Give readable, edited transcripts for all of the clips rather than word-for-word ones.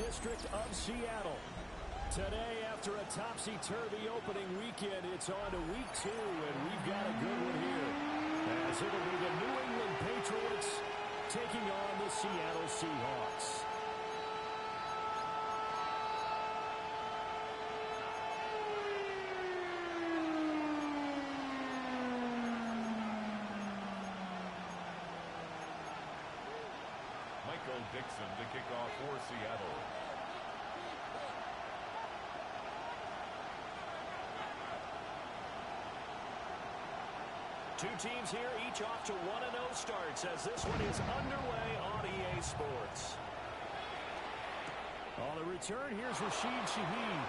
district of Seattle. Today, after a topsy-turvy opening weekend, it's on to week 2, and we've got a good one here. As it'll be the New England Patriots taking on the Seattle Seahawks. Dixon to kick off for Seattle. Two teams here, each off to 1-0 starts as this one is underway on EA Sports. On the return, here's Rashid Shaheed.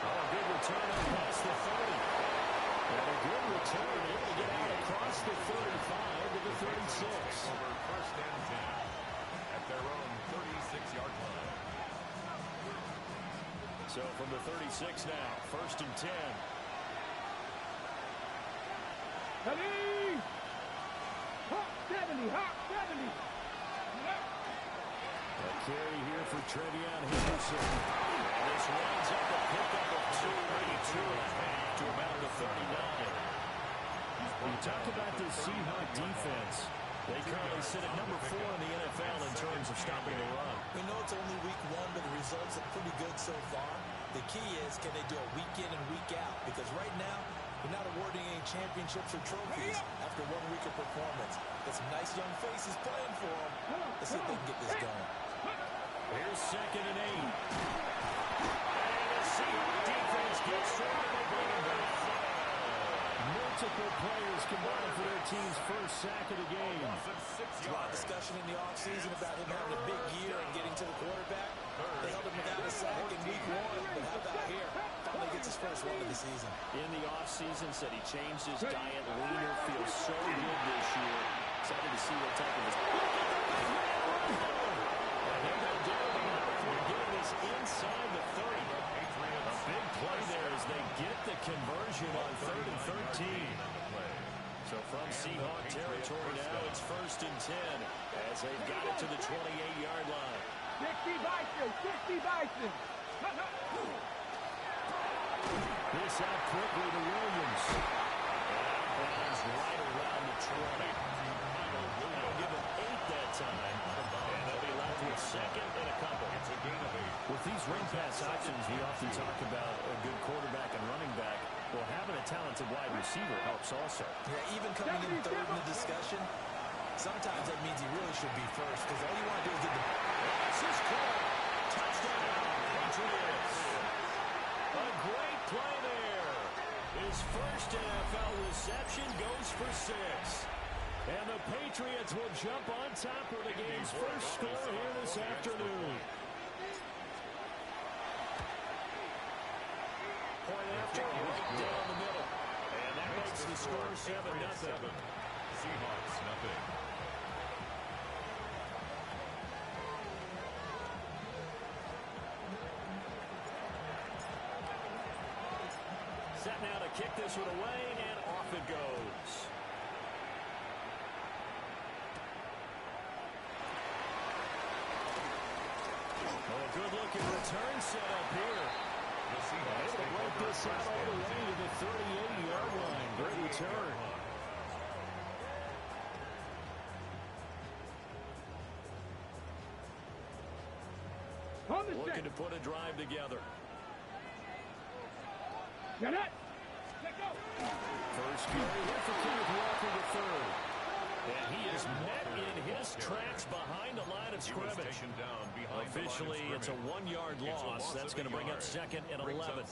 Oh, a good return across the 30. And a good return, able to get out across the 35 to the 36. Over first and 10 at their own 36-yard line. So from the 36 now, first and 10. Ready! Hop 70, hop 70. A carry here for Trevion Henderson. And this winds up a pickup of 2 to about the 39. When you talk about this Seahawks defense, they currently sit at number 4 in the NFL in terms of stopping the run. We know it's only week 1, but the results are pretty good so far. The key is, can they do it week in and week out? Because right now, we're not awarding any championships or trophies after 1 week of performance. Got some nice young faces playing for them. Let's see if they can get this going. Here's second and 8. And the Seahawks defense gets straight and they bring it back. Multiple players combined for their team's first sack of the game. There's a lot of discussion in the offseason about him having a big year and getting to the quarterback. They held him without a sack in week 1, but how about here? Finally gets his first one of the season. In the offseason, said he changed his diet, leaner, feels so good this year. Excited to see what type of his... Getting this inside the 30. A big play there as they get the conversion on 3rd and 13. So from Seahawk territory now, it's first and 10 as they've got it to the 28-yard line. 60 Bison, 60 Bison. This out quickly to Williams. Bounds right around the 20. They'll give it 8 that time. And they'll be left with second and a couple. With these run pass options, we often talk about a good quarterback and running back. Well, having a talented wide receiver helps also. Yeah, even coming in 3rd in the discussion, sometimes that means he really should be first because all you want to do is get the... This is caught. Touchdown, Patriots. A great play there. His first NFL reception goes for 6. And the Patriots will jump on top with the game's first score here this afternoon. Point after, right down the middle. And that makes the score 7-0. Seahawks, nothing. Set now to kick this one away, and off it goes. Oh, a good-looking return set up here. Able to break this out all the way to the 38-yard line. Great return. Looking to put a drive together. Get it. Let go. First carry here for Kenneth Walker III. And he is met in his tracks behind the line of scrimmage. Officially, it's a 1-yard loss. That's going to bring up 2nd and 11.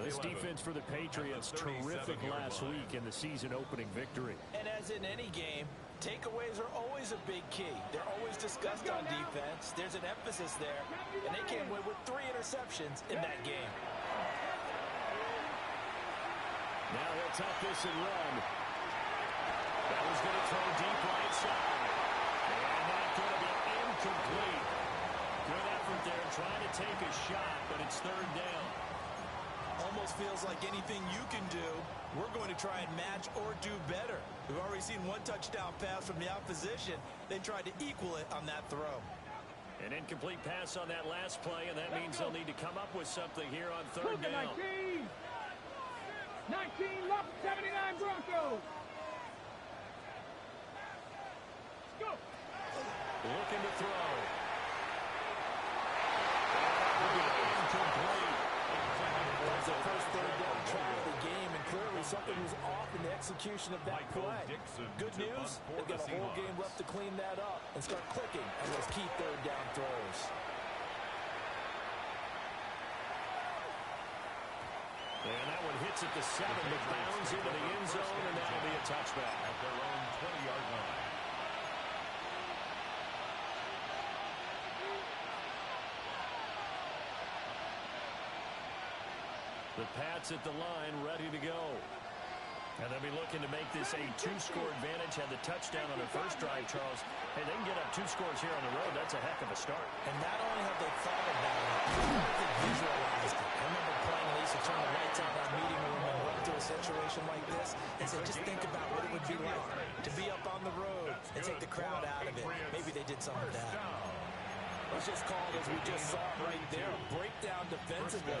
This defense for the Patriots, terrific last week in the season-opening victory. And as in any game, takeaways are always a big key. They're always discussed on defense. There's an emphasis there, and they came away with 3 interceptions in that game. Now he'll tuck this and run. That was going to throw deep right side. And that's going to be incomplete. Good effort there trying to take a shot, but it's 3rd down. Almost feels like anything you can do, we're going to try and match or do better. We've already seen 1 touchdown pass from the opposition. They tried to equal it on that throw. An incomplete pass on that last play, and that means they'll need to come up with something here on third down. 19. 19 left, 79 Broncos. Go. Looking to throw. That's the first third down try of the game, and clearly something was off in the execution of that play. Good news, they've got a whole game left to clean that up and start clicking on those key third down throws. And that one hits at the 7, but bounds into the end zone, and that'll be a touchback. At their own 20-yard line. The Pats at the line, ready to go. And they'll be looking to make this a 2-score advantage. Had the touchdown on their first drive, Charles. Hey, they can get up 2 scores here on the road. That's a heck of a start. And not only have they thought about it, they visualized it. I remember playing, they used to turn the lights out in our meeting room and walk to a situation like this and say, just think about what it would be like to be up on the road and take the crowd out of it. Maybe they did some of that. It's just called, as we just saw right there, a breakdown defensively.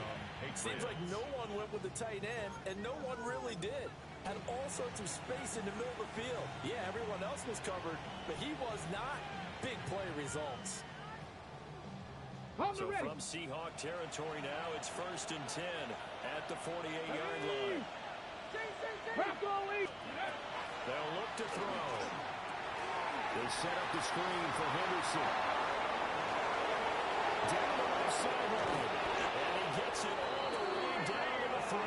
Seems like no one went with the tight end, and no one really did. Had all sorts of space in the middle of the field. Yeah, everyone else was covered, but he was not. Big play results. So from Seahawk territory now, it's 1st and 10 at the 48-yard line. They'll look to throw. They set up the screen for Henderson. Down the left sideline. And he gets it all the way down to the 3.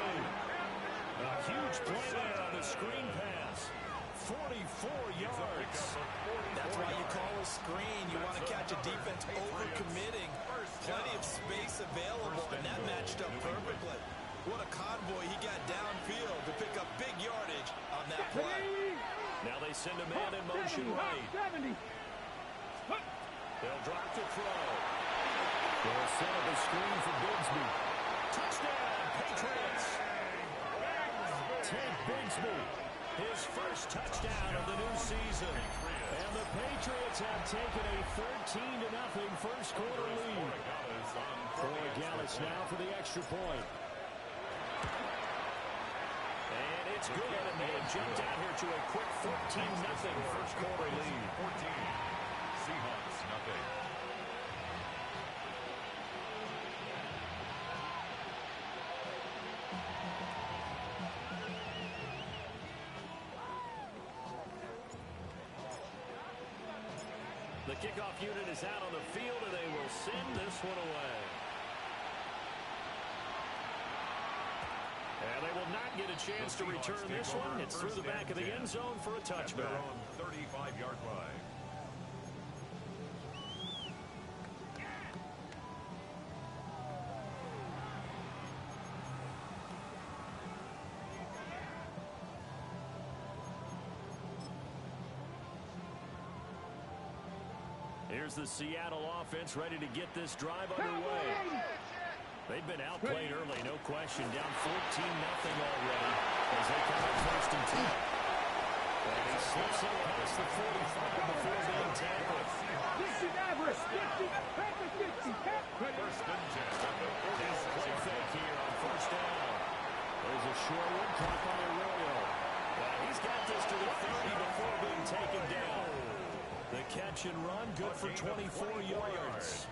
A huge play there on the screen pass. 44 yards. That's why you call a screen. You want to catch a defense over-committing. Plenty of space available, and that matched up perfectly. What a convoy he got downfield to pick up big yardage on that play. Now they send a man in motion right. They'll drop to throw. They'll set up a screen for Bigsby. Touchdown, Patriots. Ted Bigsby, his first touchdown of the new season. And the Patriots have taken a 13-0 first quarter lead. For Gallus now for the extra point. And it's good, and they have jumped out here to a quick 14-0 first quarter lead. 14. Seahawks, nothing. The kickoff unit is out on the field, and they will send this one away. And they will not get a chance to return this one. It's through the back of the end zone for a touchback. At their own 35-yard line. Here's the Seattle offense ready to get this drive underway. They've been outplayed early, no question. Down 14-0 already as they come up 1st and 10. And he slips it past the 45 before being tackled. 60 average. 60. Pass 60. 1st and 10. His play fake here on 1st down. There's a short one caught by Arroyo. Well, he's got this to the 30 before being taken down. The catch and run, good for 24 yards.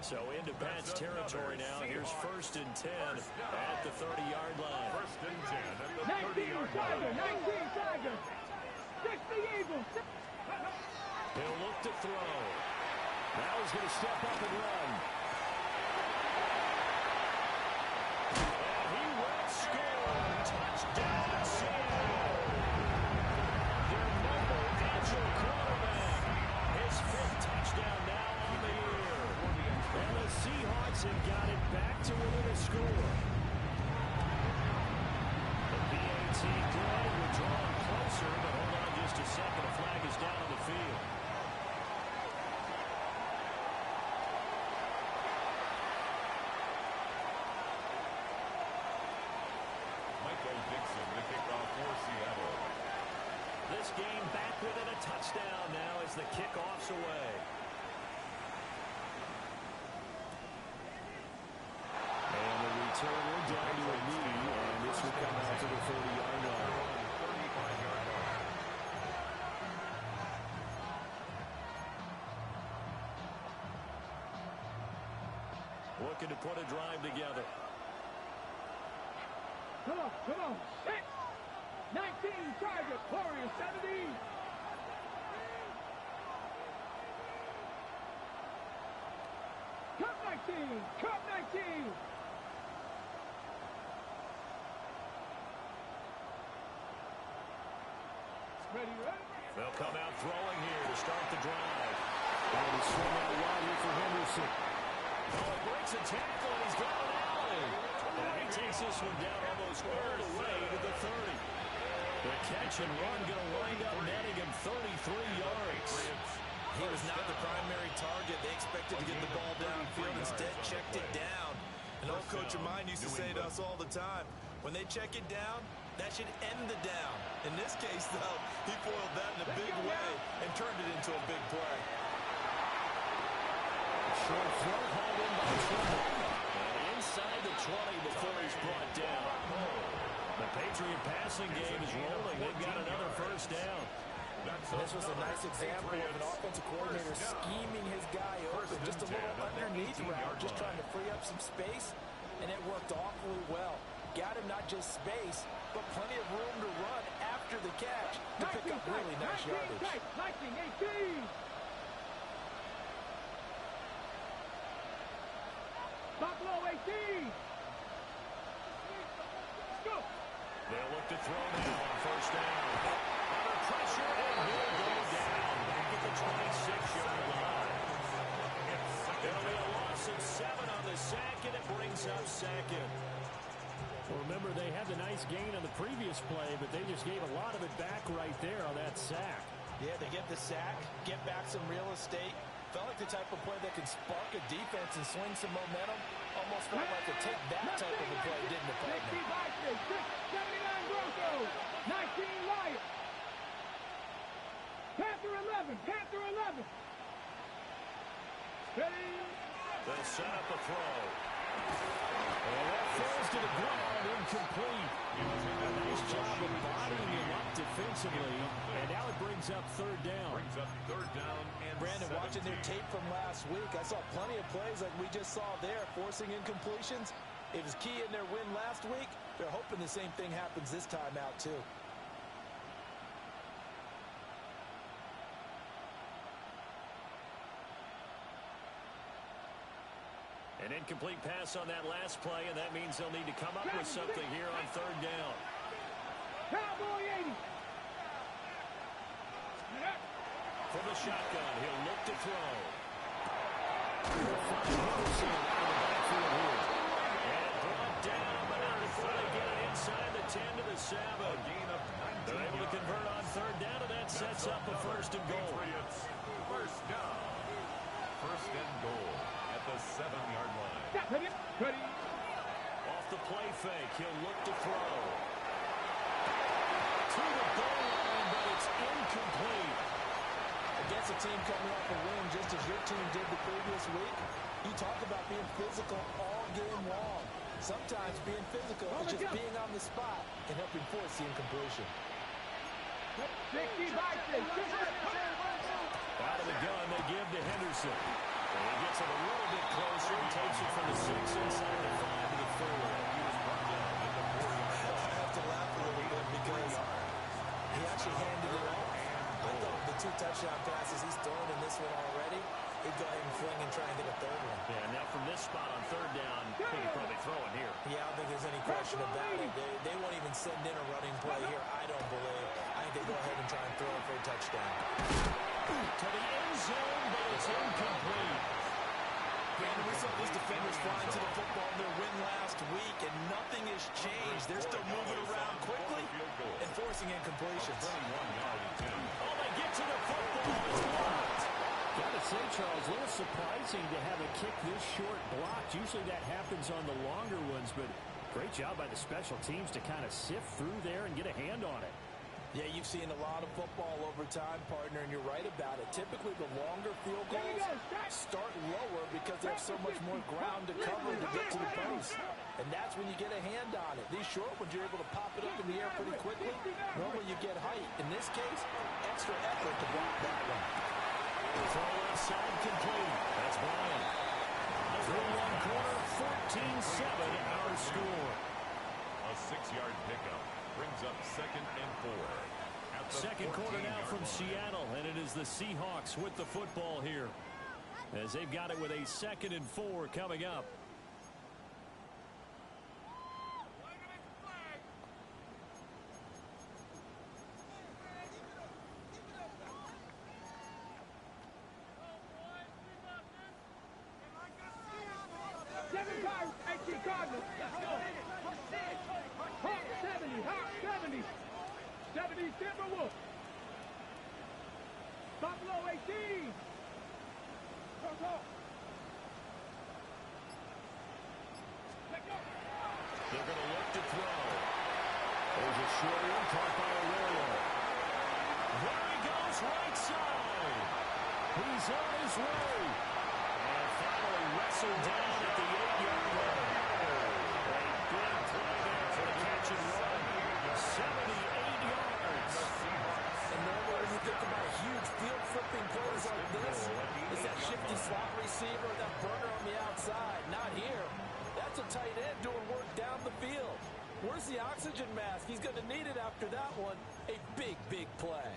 So into Pat's territory now. Here's 1st and 10 at the 30-yard line. 1st and 10 at the 19 30-yard Tiger. line. 19 Tiger. 60 Eagles. He'll look to throw. Now he's going to step up and run. And he will score. Touchdown, Seattle. Their mobile, agile quarterback. His 5th touchdown now on the year. And the Seahawks have got it back to within a score. The PAT good. We're drawing closer, but hold on just a second. A flag is down on the field. The kickoff for Seattle. This game back within a touchdown now as the kickoff's away. So we're down to a knee, and this will come out to the 30-yard line. Looking to put a drive together. Come on. Set. 19 target. Warriors 70. Cup 19. Ready. They'll come out throwing here to start the drive. And it's swung out wide here for Henderson. Oh, breaks a tackle, and he's got an alley. And he takes this one down almost all the way to the 30. The catch and run going to wind up netting him 33 yards. He was not the primary target. They expected to get the ball downfield. Instead, checked it down. An old coach of mine used to say to us all the time, when they check it down, that should end the down. In this case, though, he foiled that in a big way and turned it into a big play. Short throw hauled in by Trevor. And inside the 20 before he's brought down. The Patriot passing game is rolling. They've got another first down. This was a nice example of an offensive coordinator scheming his guy open. Just a little underneath route, just trying to free up some space, and it worked awfully well. Got him not just space, but plenty of room to run after the catch to pick up really nice yardage. 19-18. Buffalo 18. Let's go. They'll look to throw now on first down. Under pressure, and he'll go down back at the 26-yard line. It'll be a loss of 7 on the sack, and it brings up second. Well, remember, they had the nice gain on the previous play, but they just gave a lot of it back right there on that sack. Yeah, they get the sack, get back some real estate. Felt like the type of play that can spark a defense and swing some momentum. Almost felt like a take that type of a play, didn't it, partner? 79 Broncos. 19 Lions. Panther 11. Ready. They'll set up a throw. And that falls to the ground, incomplete. A nice job of bodying him up defensively. And now it brings up third down. And Brandon, watching their tape from last week, I saw plenty of plays like we just saw there, forcing incompletions. It was key in their win last week. They're hoping the same thing happens this time out, too. An incomplete pass on that last play, and that means they'll need to come up with something here on third down. Cowboy 80. From the shotgun, he'll look to throw. He'll find Henderson out of the backfield here. And brought down, but not before they get it inside the 10 to the 7. They're able to convert on third down, and that sets up a first and goal. First down. First and goal at the 7-yard line. Ready. Off the play fake, he'll look to throw. To the goal line, but it's incomplete. Against a team coming off a win just as your team did the previous week, you talk about being physical all game long. Sometimes being physical is just being on the spot and helping force the incompletion. 60 Vikings. Out of the gun, they give to Henderson. And he gets it a little bit closer and takes it from the 6 inside the 5 to the 4. I have to laugh a little bit because he actually handed it off. I thought the 2 touchdown passes he's thrown in this one already, he'd go ahead and fling and try and get a third one. Yeah, now from this spot on third down, I think he'd probably throw it here. Yeah, I don't think there's any question about it. They won't even send in a running play here, I don't believe. I think they go ahead and try and throw it for a touchdown. To the end zone, but it's incomplete. Brandon, we saw these defenders flying to the football in their win last week, and nothing has changed. They're still moving around quickly and forcing incompletions. Oh, they get to the football. It's blocked. Gotta say, Charles, a little surprising to have a kick this short blocked. Usually that happens on the longer ones, but great job by the special teams to kind of sift through there and get a hand on it. Yeah, you've seen a lot of football over time, partner, and you're right about it. Typically, the longer field goals start lower because they have so much more ground to cover to get to the post. and that's when you get a hand on it. These short ones, you're able to pop it up in the air pretty quickly. Normally you get height. In this case, extra effort to block that one. Throw left side complete. That's Bryant. Through one quarter, 14-7 our score. A 6-yard pickup brings up 2nd and 4. Second quarter now from Seattle, and it is the Seahawks with the football here, as they've got it with a 2nd and 4 coming up. Buffalo 18. Go, go. They're going to look to throw. There's a short one caught by Arroyo. There he goes, right side. He's on his way. And finally wrestled down at the 8-yard line. A big play there for the catch and run. 78 yards. And normally when you think about huge field-flipping plays like this, it's that shifty slot receiver, that burner on the outside. Not here. That's a tight end doing work down the field. Where's the oxygen mask? He's going to need it after that one. A big, big play.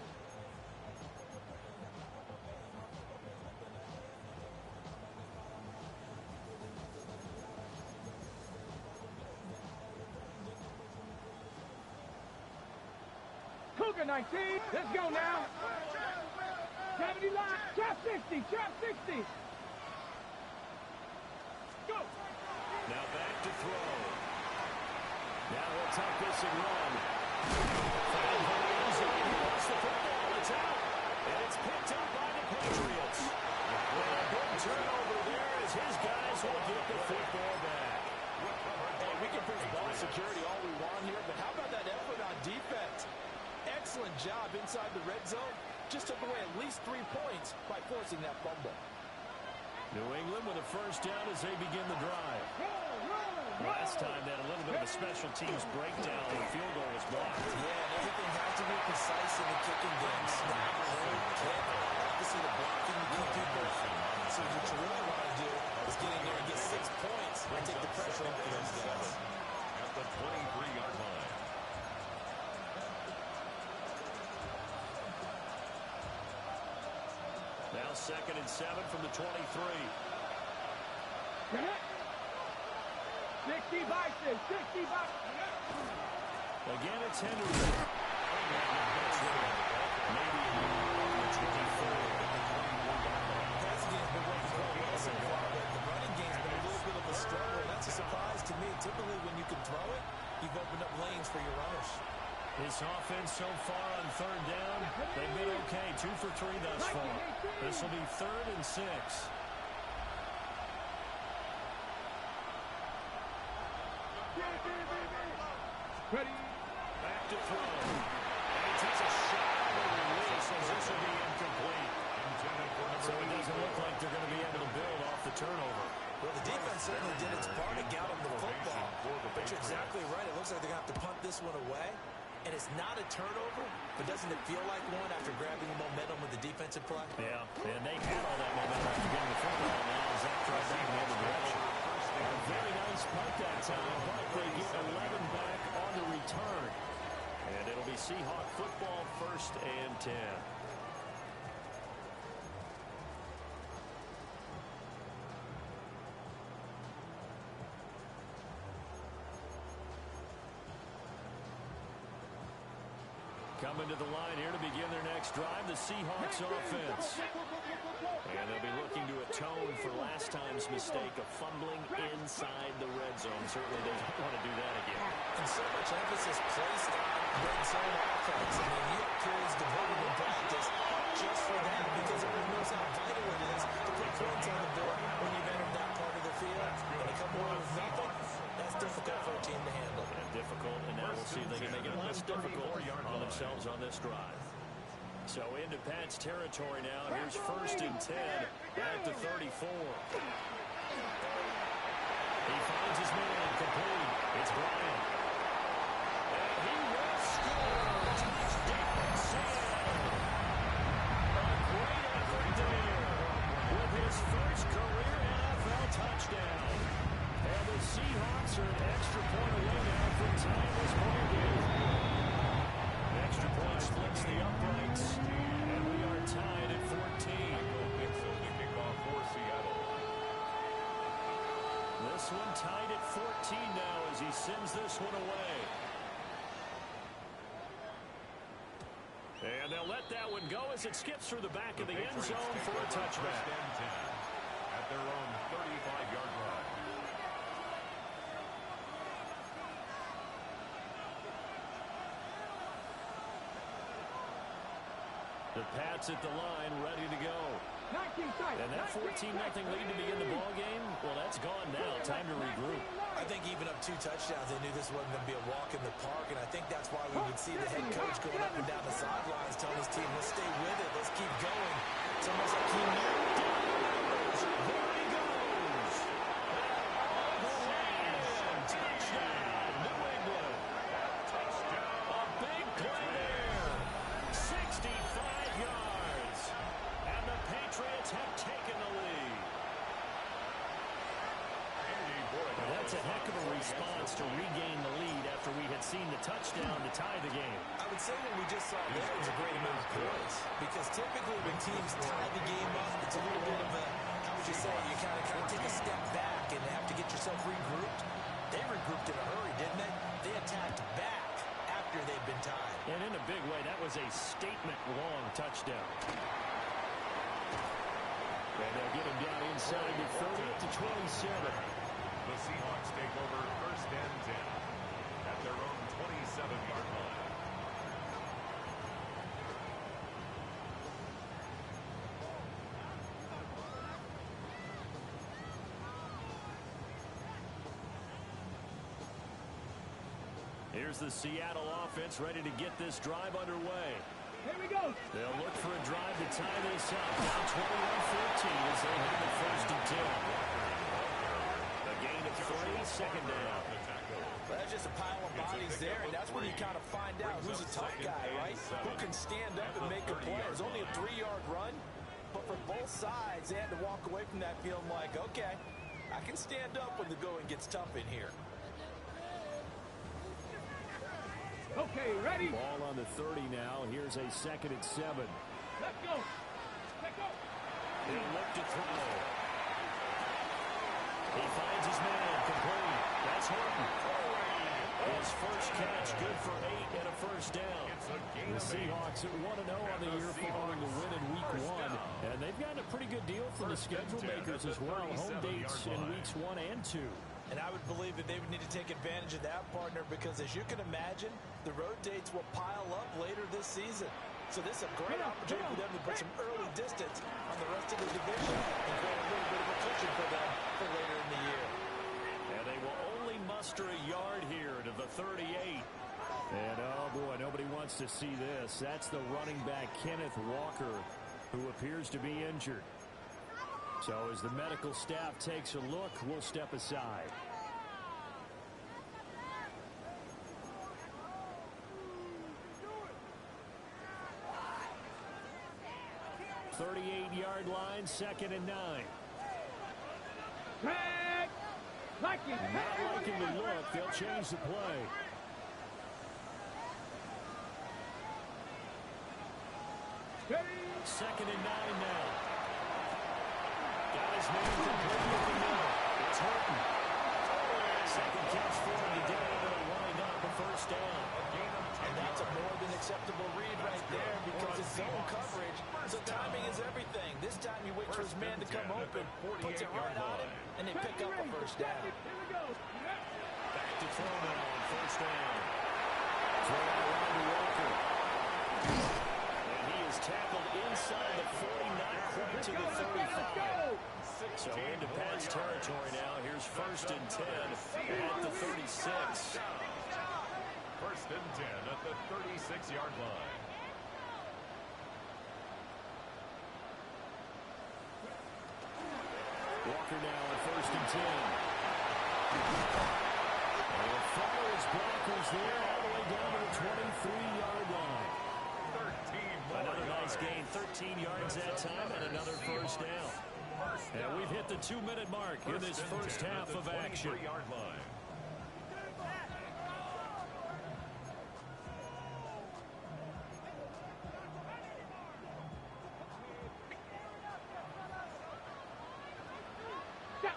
Cougar 19. Let's go now. 70 line. Trap 60. Trap 60. Go. Now back to throw. Now he'll tuck this and run. He wants the football. It's out. And it's picked up by the Patriots. Well, a good turnover there as his guys will get the football back. Hey, we can push ball security all we want here, but how about that effort on defense? Excellent job inside the red zone. Just took away at least 3 points by forcing that fumble. New England with a first down as they begin the drive. Last time they had a little bit of a special teams breakdown when the field goal was blocked. Yeah, and everything has to be precise in the kicking game. Snap, hold, kick. Obviously, the blocking, you keep people. So what you really want to do is get in there and get 6 points and take the pressure off those guys. At the 23-yard line. Now 2nd and 7 from the 23. 60 boxes. 60 boxes. Again, it's Henderson. Maybe the 24. Passing game's been working quite well so far, but the running game's been a little bit of a struggle, and that's a surprise to me. Typically, when you can throw it, you've opened up lanes for your runners. This offense so far on 3rd down, they've been okay. 2 for 3 thus far. This will be 3rd and 6. Ready. Back to throw. And he takes a shot at the release as this will be incomplete. So it doesn't look like they're going to be able to build off the turnover. Well, the defense certainly did its part to get them the football. But you're exactly right. It looks like they're going to have to punt this one away. And it's not a turnover, but doesn't it feel like one after grabbing the momentum with the defensive play? Yeah, and they had all that momentum after getting the football. Now is that tries back in the other direction. A very nice punt that time, but they get 11 back on the return. And it'll be Seahawk football, 1st and 10. Coming to the line here to begin their next drive, the Seahawks offense. And they'll be looking to atone for last time's mistake of fumbling inside the red zone. Certainly they don't want to do that again. And so much emphasis placed on red zone offense. I mean, he had periods devoted in practice just for that because everyone knows how vital it is to put points on the board when you've entered that part of the field. And to come away with nothing, that's difficult for a team to handle. And difficult, and now we'll see if they can make it less difficult on themselves on this drive. So into Pat's territory now. Here's 1st and 10 at the 34. He finds his man, complete. It's Bryant. And he will score. Touchdown, Seattle. A great effort there with his first career NFL touchdown. And the Seahawks are an extra point away now from tying this ball game. Extra point splits the uprights, and we are tied at 14. The kickoff for Seattle. This one tied at 14 now as he sends this one away. And they'll let that one go as it skips through the back of the end zone for a touchback. First and 10 at their own 35-yard line. The Pats at the line, ready to go. 19 sight. And that 14-0 lead to begin the ball game, well, that's gone now. Time to regroup. I think even up 2 touchdowns, they knew this wasn't going to be a walk in the park, and I think that's why we would see the head coach going up and down the sidelines telling his team, let's stay with it, let's keep going. It's almost like he knew. There he goes. Touchdown, New England. Touchdown. A big play there. 65 yards. And the Patriots have taken the lead. That's a heck of a response to regain the lead after we had seen the touchdown to tie the game. I would say what we just saw there was a great amount of poise, because typically when teams tie the game up, it's a little bit of a, how would you say, you kind of take a step back and have to get yourself regrouped. They regrouped in a hurry, didn't they? They attacked back after they'd been tied. And in a big way, that was a statement-long touchdown. And they'll get him down inside the 30 to 27. The Seahawks take over first and 10 at their own 27-yard line. Here's the Seattle offense ready to get this drive underway. Here we go. They'll look for a drive to tie this up. Down 21-14 as they have the first and 10. A gain of 3, second down. Well, that's just a pile of bodies there, and that's when you kind of find out who's a tough guy, right? Who can stand up and make a play. It was only a 3-yard run, but for both sides, they had to walk away from that feeling like, okay, I can stand up when the going gets tough in here. Okay, ready? Ball on the 30 now. Here's a second and 7. Let's go. Let's go. He'll look to throw. He finds his man, complete. That's Horton. His first catch, good for 8 and a first down. The Seahawks at 1-0 on the year following the win in Week 1. And they've gotten a pretty good deal from the schedule makers as well. Home dates in Weeks 1 and 2. And I would believe that they would need to take advantage of that, partner, because as you can imagine, the road dates will pile up later this season. So this is a great opportunity for them to put some early distance on the rest of the division and create a little bit of a cushion for them for later in the year. And they will only muster a yard here to the 38. And, oh, boy, nobody wants to see this. That's the running back, Kenneth Walker, who appears to be injured. So as the medical staff takes a look, we'll step aside. "38-yard line, second and 9. Tag. Like it. Not liking the look. They'll change the play. Second and 9 now. Got his man completely in the middle. It's Horton. Second catch for him today. They'll wind up a first down. And that's a more than acceptable read right there because it's zone coverage. So timing is everything. This time he waits for his man to come open, puts it right on him, and they pick up a first down. Here we go. Back to throw now on first down. Throw around to Walker. And he is tackled inside the 40, not quite to the 35. So into Pats territory now. Here's first and 10 at the 36. First and 10 at the 36-yard line. Walker now on first and 10. And the follows blockers there all the way down to the 23-yard line. 13 Another nice gain, 13 yards that time, and another first down. And we've hit the 2-minute mark in this first half of action. 23-yard line.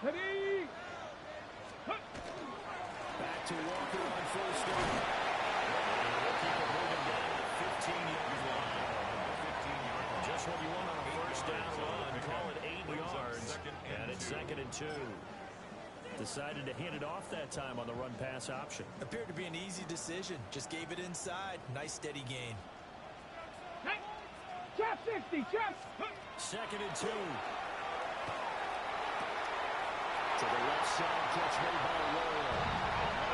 Ready? Back to Walker on first down. They'll keep it moving down to the 15-yard line. Just what you want on a first down run. Call it 8 yards. And it's 2nd and 2. Decided to hand it off that time on the run-pass option. Appeared to be an easy decision. Just gave it inside. Nice steady gain. Trap 60, trap. 2nd and 2. To the left side, catch made by Royal.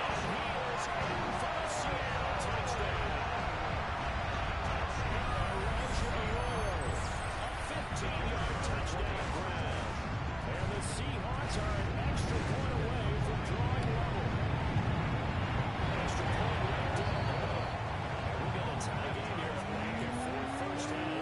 And he is in for a Seattle touchdown. Royal, a 15-yard touchdown grab. And the Seahawks are an extra point away from drawing level. Extra point right down the middle. And we got a tie game here back in first half.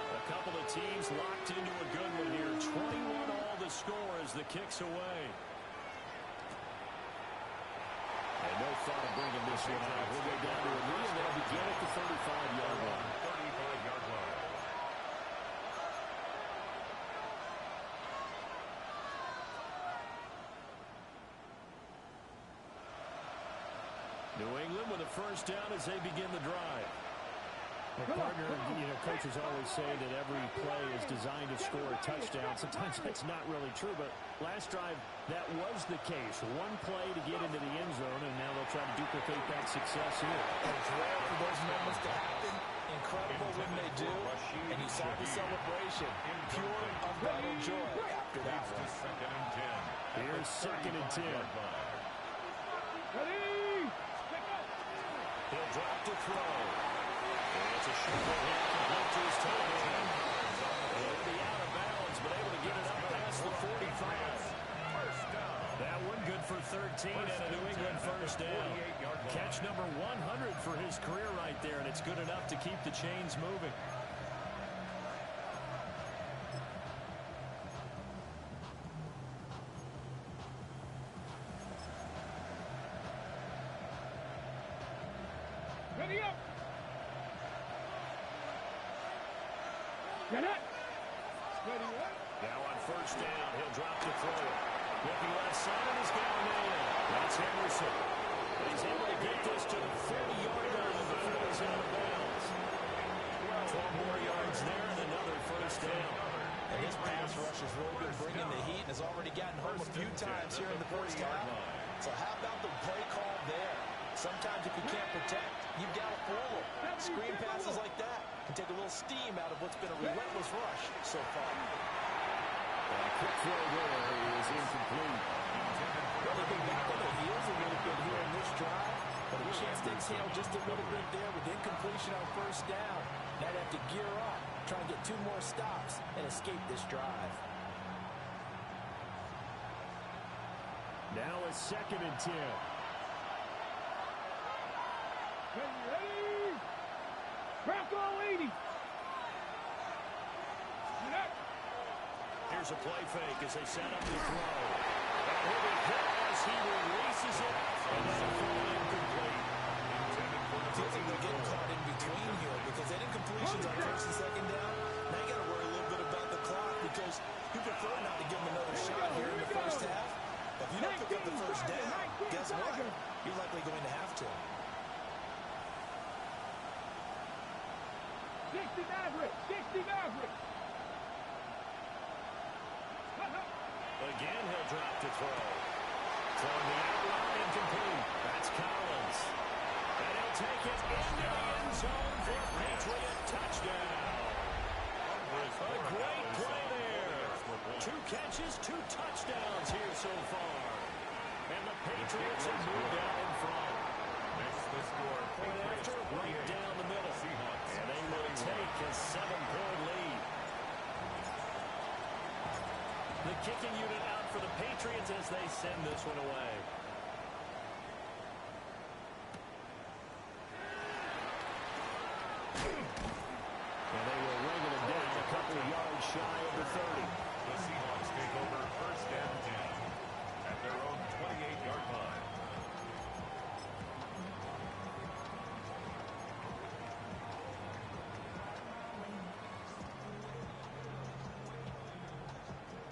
A couple of teams locked into a good one here. 21 all the score as the kick's away. And no thought of bringing this one out. We'll go down to a knee, and they'll begin at the 35-yard line. 35-yard line. New England with a first down as they begin the drive. Well, partner, coaches always say that every play is designed to score a touchdown. Sometimes that's not really true, but last drive, that was the case. One play to get into the end zone, and now they'll try to duplicate that success here. It's rare for those moments to happen. Incredible when they do. And you saw the celebration. Pure, unbridled joy after that one. Here's 2nd and 10. Ready? He'll drop to throw. It's a short hand complete to his tight end. He'll be out of bounds, but able to get it up past the 45. That one good for 13 and a New England first down. Catch number 100 for his career right there, and it's good enough to keep the chains moving. Ready up. Get it. Ready up. Now on first down, he'll drop to throw it. Looking left side and is down there. That's Henderson. He's able to get this to the 40-yard line before he's out of bounds. 12 more yards there and another first down. And his pass rush has really been bringing the heat and has already gotten home a few times here in the first half. So how about the play call there? Sometimes if you can't protect, you've got to fool them. Screen passes like that can take a little steam out of what's been a relentless rush so far. And a quick throw there is incomplete. Well, they've been back on their heels a little bit here in this drive, but a chance to exhale just a little bit there with incompletion on first down. Now they have to gear up, try and get 2 more stops and escape this drive. Now it's 2nd and 10. Ready? Crack all 80. Here's a play fake as they set up the throw. And he'll be hit as he releases it, and that'll fall incomplete. Feels like they're getting caught in between here because that incompletion's on first and second down. Now you got to worry a little bit about the clock because you prefer not to give them another shot here in the first half. But if you don't pick up the first down, guess what? You're likely going to have to. 60 Maverick. 60 Maverick. Again, he'll drop to throw. Throwing the outline incomplete. That's Collins. And he'll take it into the end zone for a Patriot touchdown. A great play there. 2 catches, 2 touchdowns here so far. And the Patriots have moved out in front. Makes the score Point after, right down the middle. Seahawks. And kicking unit out for the Patriots as they send this one away. And they will wrangle it down a couple of yards shy of the 30. The Seahawks take over first and 10 at their own 28-yard line.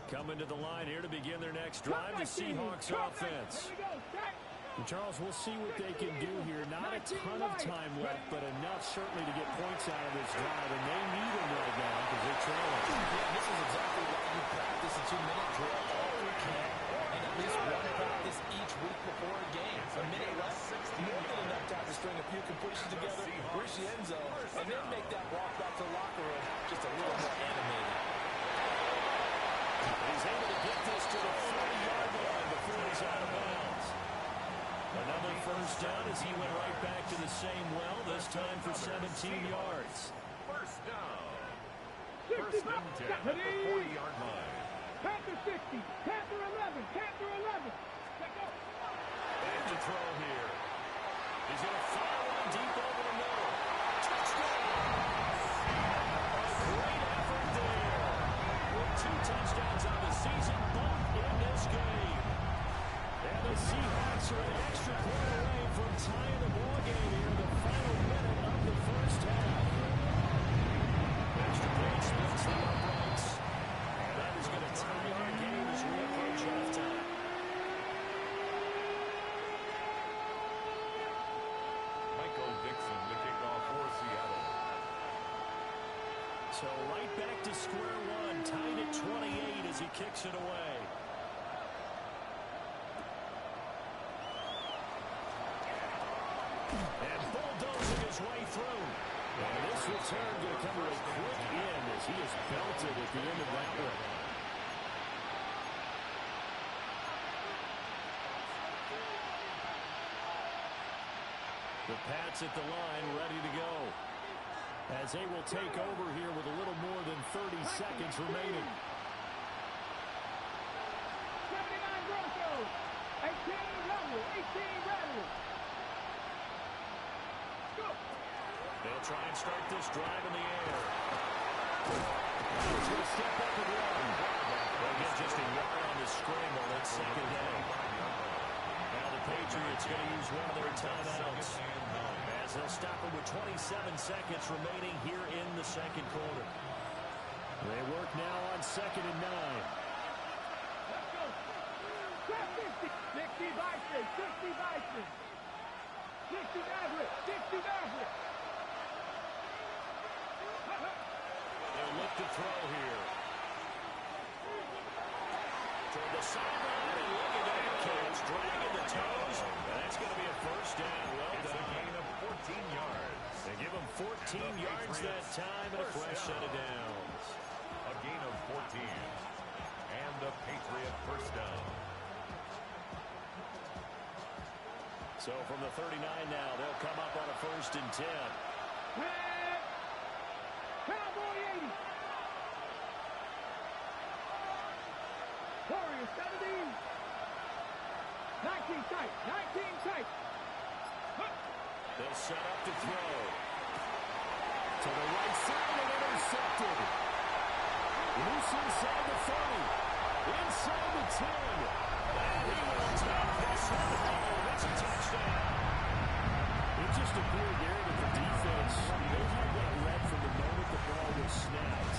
Coming to the line here to begin their next drive, the Seahawks offense. And Charles, we'll see what they can do here. Not a ton of time left, but enough certainly to get points out of this drive, and they need them right now because they're trailing. Yeah, this is exactly why you practice a 2-minute drill all week long, and at least one practice each week before a game. A minute left, more than enough time to string a few completions together, reach the end zone, and then make that walk back to the locker room just a little more animated. He's able to get this to the 40-yard line before he's out of bounds. Another first down as he went right back to the same well, this time for 17 yards. First down. First and 10 at the 40-yard line. Panther 60, Panther 11, Panther 11. And to throw here. He's going to fire one deep over the middle. Touchdown! A great effort there. With 2 touchdowns on the season, both in this game. And the Seahawks are an extra point away from tying the ball game here in the final minute of the first half. Extra point splits the uprights. And that is going to tie our game as we approach halftime. Michael Dixon, the kickoff for Seattle. So right back to square one, tied at 28 as he kicks it away. And bulldozing his way through. And this return going to come to a quick end as he is belted at the end of that one. The Pats at the line ready to go. As they will take over here with a little more than 30 seconds remaining. 79 Broncos, 18 Rebel, 18 Rebel. They'll try and start this drive in the air. He's going to step up and run. They'll get just a yard on the scramble. That's second down. Now the Patriots going to use one of their timeouts as they'll stop him with 27 seconds remaining here in the second quarter. They work now on 2nd and 9. Let's go. 60 Bison, 60 Bison. 60 Maverick, 60 Maverick. They'll look to throw here. Toward the sideline, and look at that catch, dragging the toes. And that's going to be a first down. Well It's done. a gain of 14 yards. They give him 14 yards that time and a fresh set of downs. A gain of 14. And the Patriot first down. So from the 39 now, they'll come up on a 1st and 10. Cowboy 80. Warriors 17. 19 tight, 19 tight. They'll set up to throw. To the right side and intercepted. Loose inside the 30. Inside the 10. And he will take this one home. It's a touchdown. It just appeared there that the defense, they had that read from the moment the ball was snapped.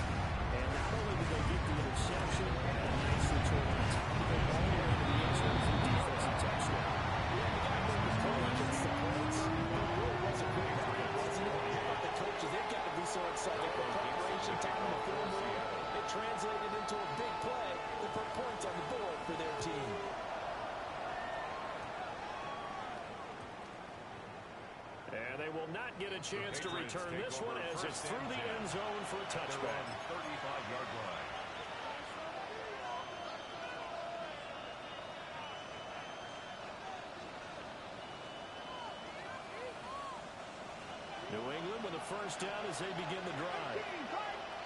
And not only did they get the interception and a nice return on top of it, all the way to the end zone for the defensive touchdown. Yeah, the guy made the play against the points. It really was a great effort, wasn't it? I thought the coaches, they've got to be so excited for preparation time in the film room. It translated into a big play that put points on the board for their team. And they will not get a chance to return this one as it's through the end zone for a touchback. 35-yard line. New England with a first down as they begin the drive.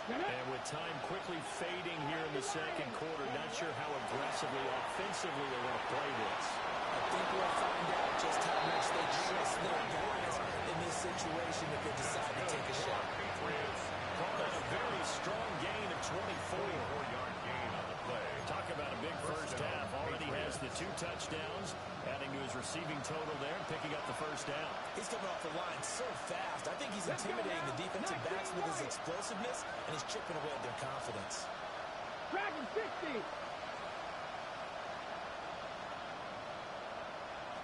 And with time quickly fading here in the second quarter, not sure how aggressively, offensively they want to play this. I think we'll find out just how much they trust their guys in this situation if they decide to take a shot. Patriots Called out a very strong gain of 24. 44-yard gain on the play. Talk about a big first half. Already has the 2 touchdowns, adding to his receiving total there, picking up the first down. He's coming off the line so fast. I think he's intimidating the defensive backs with his explosiveness, and he's chipping away at their confidence. Dragon 60.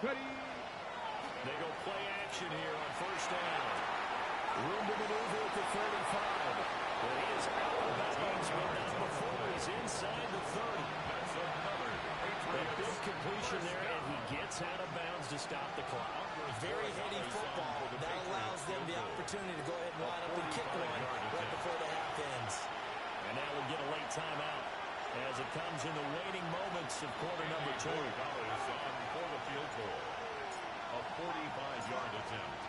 Ready. They go play action here on first down. Room to maneuver at the 35. But he is out of bounds, but not before he's inside the 30. That's another A big completion there, and he gets out of bounds to stop the clock. Very heady football. That allows them the opportunity to go ahead and line up and kick one right before the half ends. And now we'll get a late timeout as it comes in the waning moments of quarter number 2. $2 on for the field goal. A 45-yard attempt.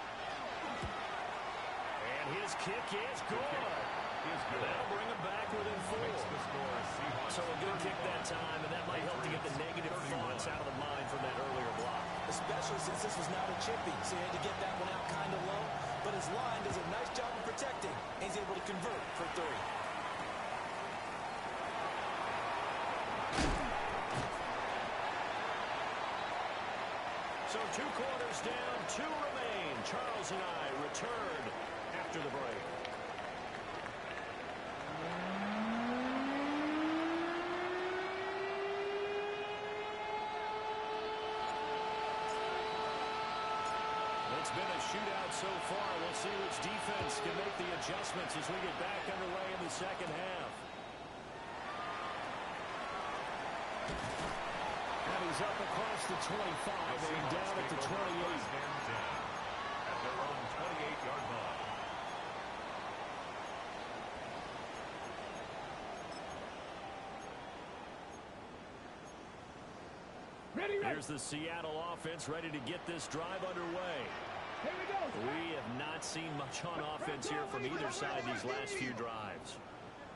And his kick is good. That'll bring him back within 4. So a good kick that time, and that might help to get the negative thoughts out of the mind from that earlier block. Especially since this was not a chippy, so he had to get that one out kind of low. But his line does a nice job of protecting, and he's able to convert for 3. So 2 quarters down, 2 remain. Charles and I return after the break. It's been a shootout so far. We'll see which defense can make the adjustments as we get back underway in the second half. And he's up across the 25 and down at the 28. At their own 28-yard line. Ready, ready. Here's the Seattle offense ready to get this drive underway. Here we go. We have not seen much on offense here from either side these last few drives.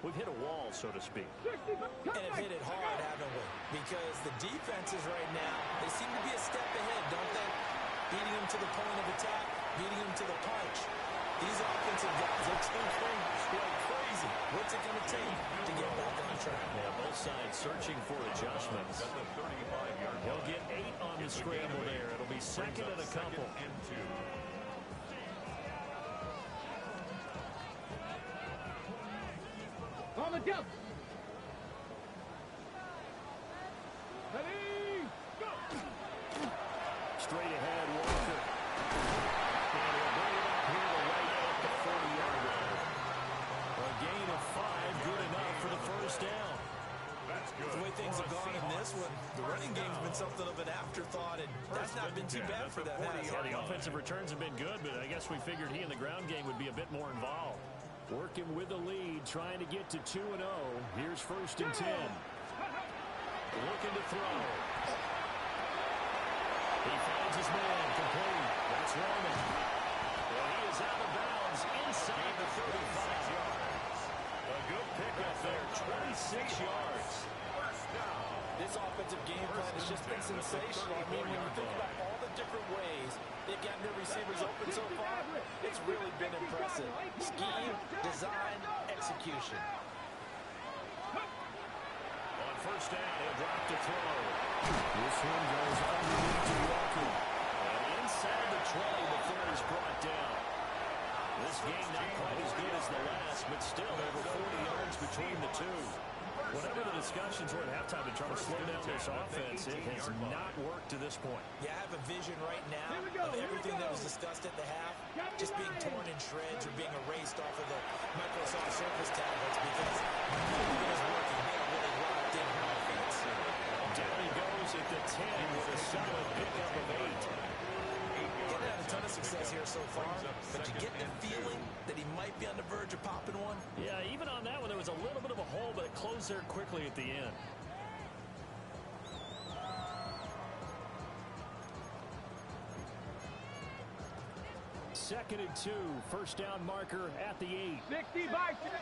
We've hit a wall, so to speak. 60. And have hit it hard, haven't we? Because the defenses right now, they seem to be a step ahead, don't they? Beating them to the point of attack, beating them to the punch. These offensive guys are tinkering like crazy. What's it going to take to get back on track? Yeah, both sides searching for adjustments. At the 35-yard line. He'll get 8 on the scramble there. It'll be second and a couple. And 2. On the jump. Ready, go. Straight ahead, Walker. And he'll bring it up here to right at the 40-yard line. A gain of 5, good enough for the first down. That's good. The way things have gone in this one, the running game's been something of an afterthought, and that's not been too bad for them. Yeah, the offensive returns have been good, but I guess we figured he in the ground game would be a bit more involved. Working with the lead, trying to get to 2-0. Here's first and 10. Looking to throw. He finds his man, complete. That's Roman. And he is out of bounds inside the 35 yards. A good pickup there, 26 yards. This offensive game plan has just been sensational. I mean, when you think about all the different ways they've gotten their receivers open so far, it's really been impressive. Scheme, design, execution. On first down, he'll drop to throw. This one goes underneath to Walker. And inside the 20 before he's brought down. This game not quite as good as the last, but still over 40 yards between the two. Whatever the discussions were at halftime to try to slow down this offense, it has not worked to this point. Yeah, I have a vision right now of everything that was discussed at the half just being torn in shreds or being erased off of the Microsoft Surface tablets because nothing is working. They are really locked in on offense. Down he goes at the 10 with a solid pickup of 8. Getting had a ton of success here so far, but you get the feeling that he might be on the verge of popping one. Yeah, even on that one, there was a little bit of a hole, but it closed there quickly at the end. 2nd and 2. First down marker at the 8. 60 by 6.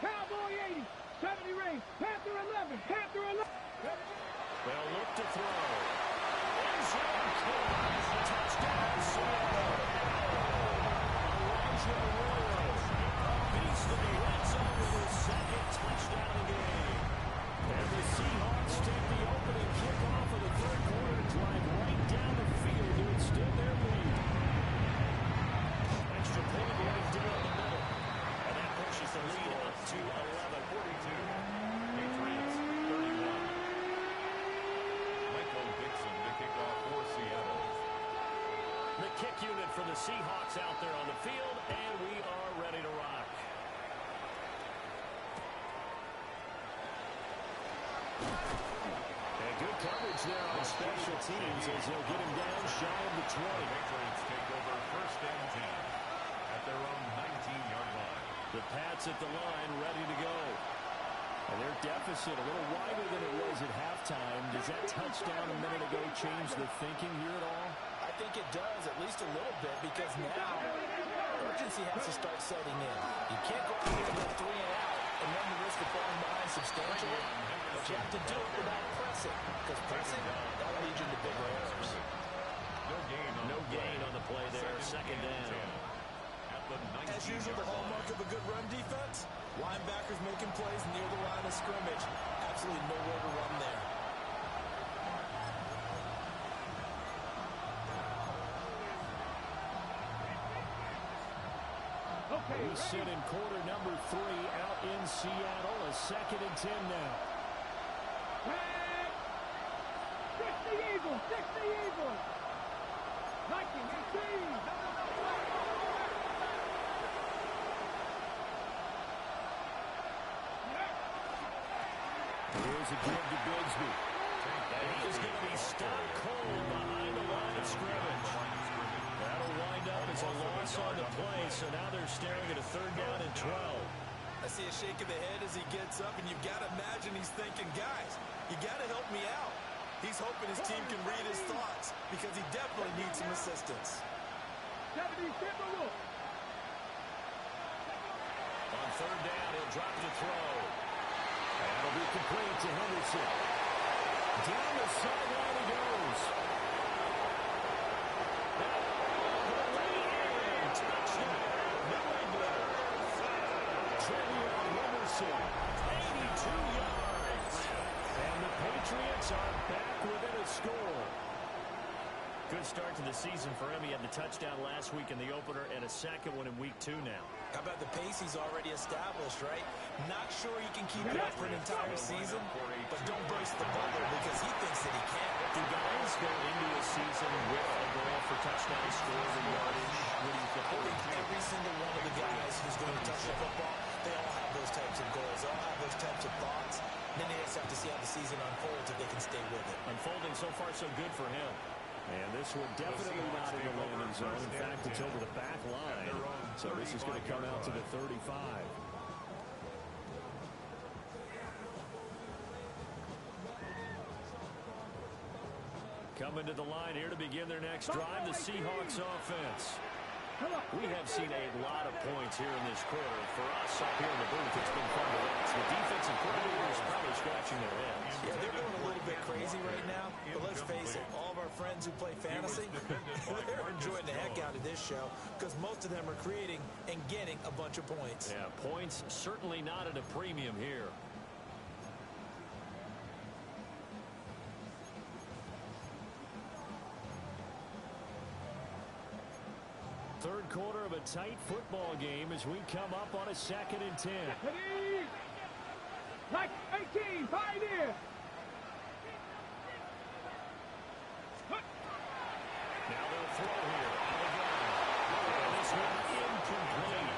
Cowboy 80. 70 range. Panther 11. Panther 11. They'll look to throw. End zone kick. Touchdown, Seattle. Elijah Arroyo. Beast in the red zone with his 2nd touchdown of the game. And the Seahawks take the opening kickoff of the 3rd quarter and drive right down the field to extend their lead. Extra point right down the middle. And that pushes the lead up to 11-42. Patriots 31. Michael Dixon to kick off for Seattle. The kick unit for the Seahawks out there on the field, and we are ready to rock. And good coverage there on special teams as they'll get him down shy of the 20. Patriots take over 1st and 10 at their own 19-yard line. The Pats at the line ready to go. And their deficit a little wider than it was at halftime. Does that touchdown a minute ago change the thinking here at all? I think it does, at least a little bit, because now urgency has to start setting in. You can't go out here and go 3 and out and run the risk of falling behind substantially. But you have to do it without pressing, because pressing, that'll lead you into bigger errors. No gain on the play there. 2nd down. As usual, the hallmark of a good run defense, linebackers making plays near the line of scrimmage. Absolutely nowhere to run there. Okay, We sit in quarter number 3 out in Seattle. A 2nd and 10 now. 60 Eagles. 60 Eagles. 1918. Here's a give to Bigsby. And he is going to be stopped cold behind the line of scrimmage. That'll wind up as a loss on the play, so now they're staring at a 3rd down and 12. I see a shake of the head as he gets up, and you've got to imagine he's thinking, guys, you got to help me out. He's hoping his team can read his thoughts because he definitely needs some assistance. 70 Timberwolves. On 3rd down, he'll drop to throw. That'll be complete to Henderson. Down the sideline he goes. Henderson, 82 yards. And the Patriots are back within a score. Good start to the season for him. He had the touchdown last week in the opener and a 2nd one in week 2 now. How about the pace he's already established, right? Not sure he can keep it up for an entire season, but don't burst the bubble because he thinks that he can. Do guys go into a season with a goal for touchdown scores and yardage? What do you think? I think every single one of the guys who's going to touch the football, they all have those types of goals. They all have those types of thoughts. And then they just have to see how the season unfolds if they can stay with it. Unfolding so far so good for him. And this one definitely not in the landing zone. In fact, it's over the back line. So this is going to come out to the 35. Coming to the line here to begin their next drive, the Seahawks offense. We have seen a lot of points here in this quarter. For us up here in the booth, it's been fun to watch. The defensive coordinators probably scratching their heads. Yeah, they're going a little bit crazy right now, but let's face it, all of our friends who play fantasy, they're enjoying the heck out of this show because most of them are creating and getting a bunch of points. Yeah, points certainly not at a premium here. Third quarter of a tight football game as we come up on a 2nd and 10. Like 18, Pioneer. Now they'll throw here. And this one incomplete.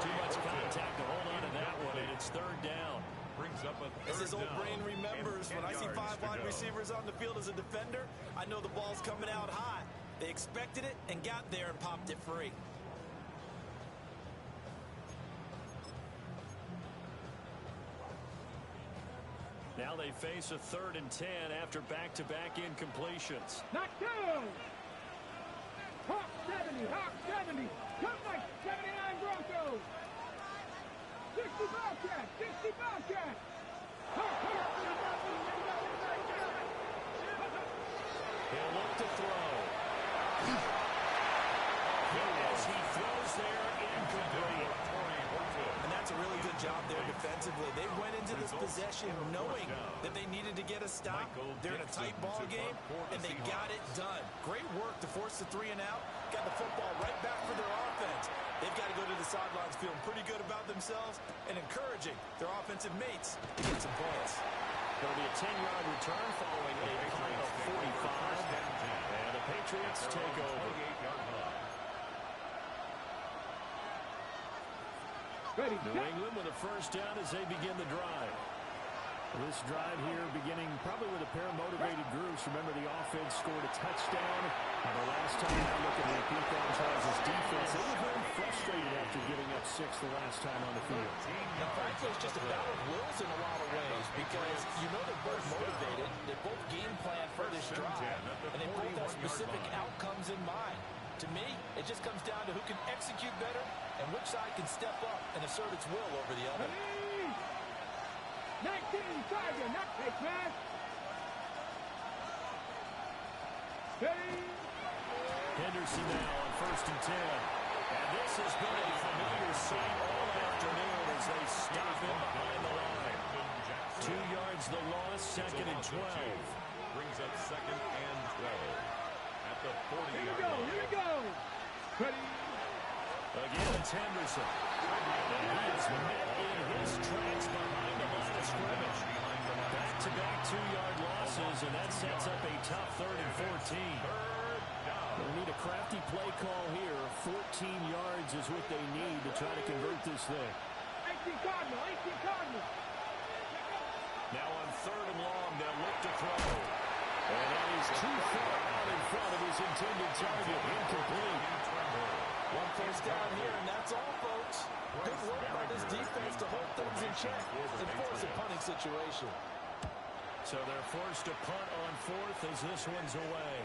Too much contact to hold on to that one, and it's 3rd down. Brings up a 3rd As his old down brain remembers, and when I see 10 5 yards wide to go. receivers on the field as a defender, I know the ball's coming out high. They expected it and got there and popped it free. Now they face a 3rd and 10 after back-to-back incompletions. Not two. Hawk 60 Bobcat! 60 Bobcat! He'll look to throw. As he throws there, incomplete. And that's a really good job there defensively. They went into this possession knowing that they needed to get a stop. They're in a tight ball game, and they got it done. Great work to force the 3 and out. Got the football right back for their offense. They've got to go to the sidelines feeling pretty good about themselves and encouraging their offensive mates to get some points. Going to be a 10-yard return following a punt of 45. And the Patriots take over. Ready, New England with a first down as they begin the drive. This drive here beginning probably with a pair of motivated groups. Remember, the offense scored a touchdown. And the last time I looked at repeat that Charles' defense, they were very frustrated after giving up 6 the last time on the field. Now, frankly, it's just a battle of wills in a lot of ways because you know they're both motivated. They both game plan for this drive, and they both have specific outcomes in mind. To me, it just comes down to who can execute better and which side can step up and assert its will over the other. 19, Tiger, not take man. Ready. Henderson now on 1st and 10. And this has been a familiar sight all afternoon as they stop him behind the line. 2 yards the loss, 2nd and 12. Brings up 2nd and 12. At the 40-yard line. Here we go. Ready. Again, it's Henderson. And he is met in his tracks behind the line of scrimmage. Back-to-back 2-yard losses, and that sets up a tough 3rd and 14. They need a crafty play call here. 14 yards is what they need to try to convert this thing. 18 Cardinal, 18 Cardinal. Now on 3rd and long, they'll look to throw. And that is too far out in front of his intended target. Incomplete. 1 first down here, and that's all, folks. Good work by this defense to hold things in check and force a punting situation. So they're forced to punt on 4th as this one's away.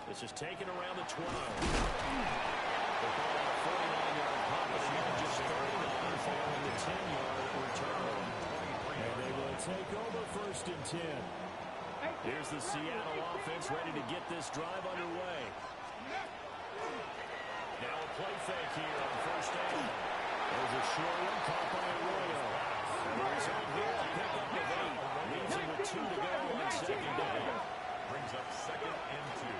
This is taken around the 12. They're going on a 49-yard punt, but again, just 39 following the 10-yard return. And they will take over 1st and 10. Here's the Seattle offense ready to get this drive underway. Now a play fake here on 1st down. There's a short one caught by Arroyo. And the result here, a pickup of 8. Leaves him with 2 to go on 2nd down. Brings up 2nd and 2.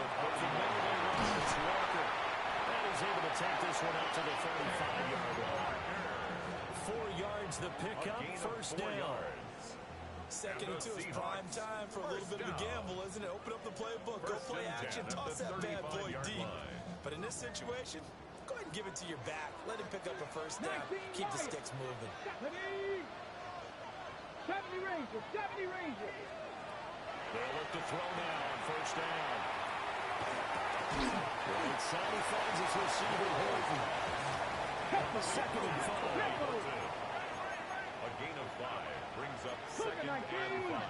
It's Walker. And he's able to take this one out to the 35-yard line. 4 yards the pickup, 1st down. 2nd and 2 is prime time for a little bit of a gamble, isn't it? Open up the playbook, go play action, toss that bad boy deep. But in this situation, go ahead and give it to your back. Let him pick up a 1st down. Keep the sticks moving. 70 Rangers, 70 Rangers. They'll look to throw now on 1st down. Right side, he finds his receiver, Horton. 2nd and 5. A gain of 5 brings up 2nd and 5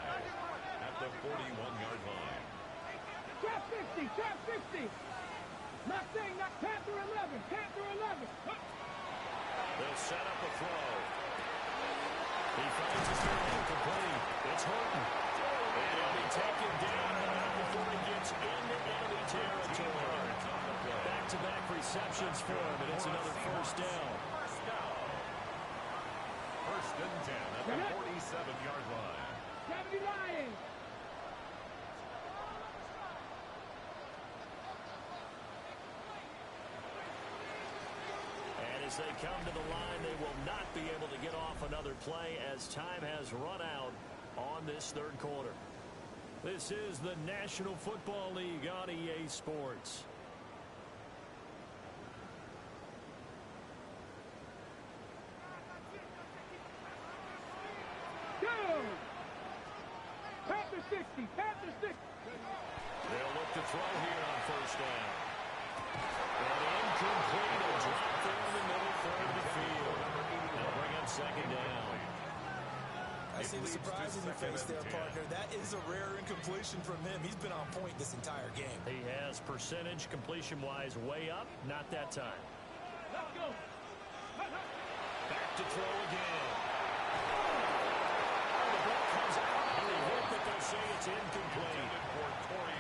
at the 41-yard line. Trap 60, trap 60. Not saying not Panther 11, Panther 11. They'll set up a throw. He finds his man incomplete. It's Horton. And he'll be taken down before he gets into enemy territory. Back-to-back receptions for him, and it's another 1st down. 1st and 10 at the 47-yard line. 70 Lions. And as they come to the line, they will not be able to get off another play as time has run out on this 3rd quarter. This is the National Football League on EA Sports. Panther 60, Panther 60. They'll look to throw here on 1st down. And incomplete, a drop there in the middle, 3rd of the field. They'll bring up 2nd down. I see the surprise in your face there, partner. That is a rare incompletion from him. He's been on point this entire game. He has percentage completion-wise way up, not that time. Let's go. Back to throw again. And the ball comes out. And they hope that they'll say it's incomplete.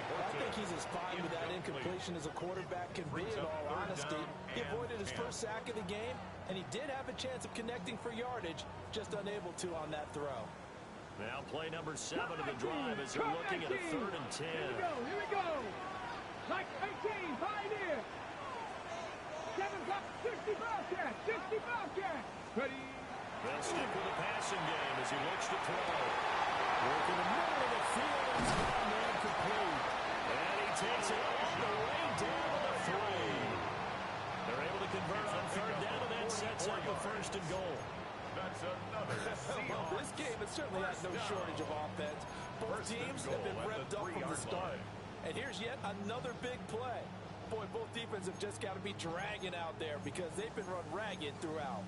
I think he's as fine with that incompletion as a quarterback can be, in all honesty. He avoided his first sack of the game, and he did have a chance of connecting for yardage, just unable to on that throw. Now play number 7 of the drive as they're looking at a 3rd and 10. Here we go. Like 18, Pioneer. 60 Bobcat, 60 Bobcat. Ready. They'll stick with the passing game as he looks to throw. Working the middle of the field, and he's got an incomplete. And he takes it all the way down to the 3. They're able to convert on 3rd down, and that sets up a 1st and goal. That's another Well, this game has certainly had no shortage of offense. Both teams have been revved up from the start. And here's yet another big play. Boy, both defenses have just got to be dragging out there because they've been run ragged throughout.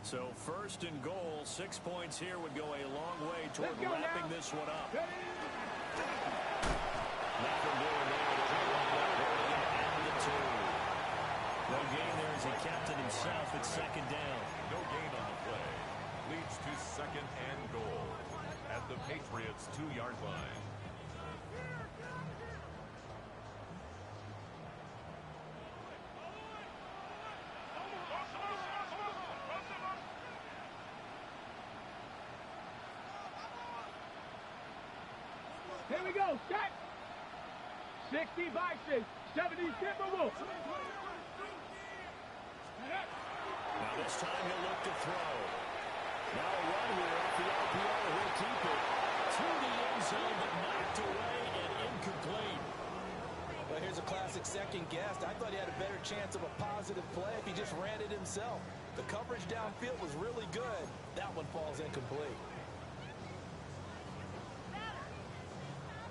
So 1st and goal, 6 points here would go a long way toward wrapping this one up. Ready. Nothing doing there. And the 2. No gain there as he kept it himself at 2nd down. No gain on the play. Leads to 2nd and goal at the Patriots' 2-yard line. Here we go. Set. 60 Vikings, 70 Timberwolves. Now this time he'll look to throw. Now a run here off the RPO. He'll keep it to the end zone, but knocked away and incomplete. Well, here's a classic second guess. I thought he had a better chance of a positive play if he just ran it himself. The coverage downfield was really good. That one falls incomplete.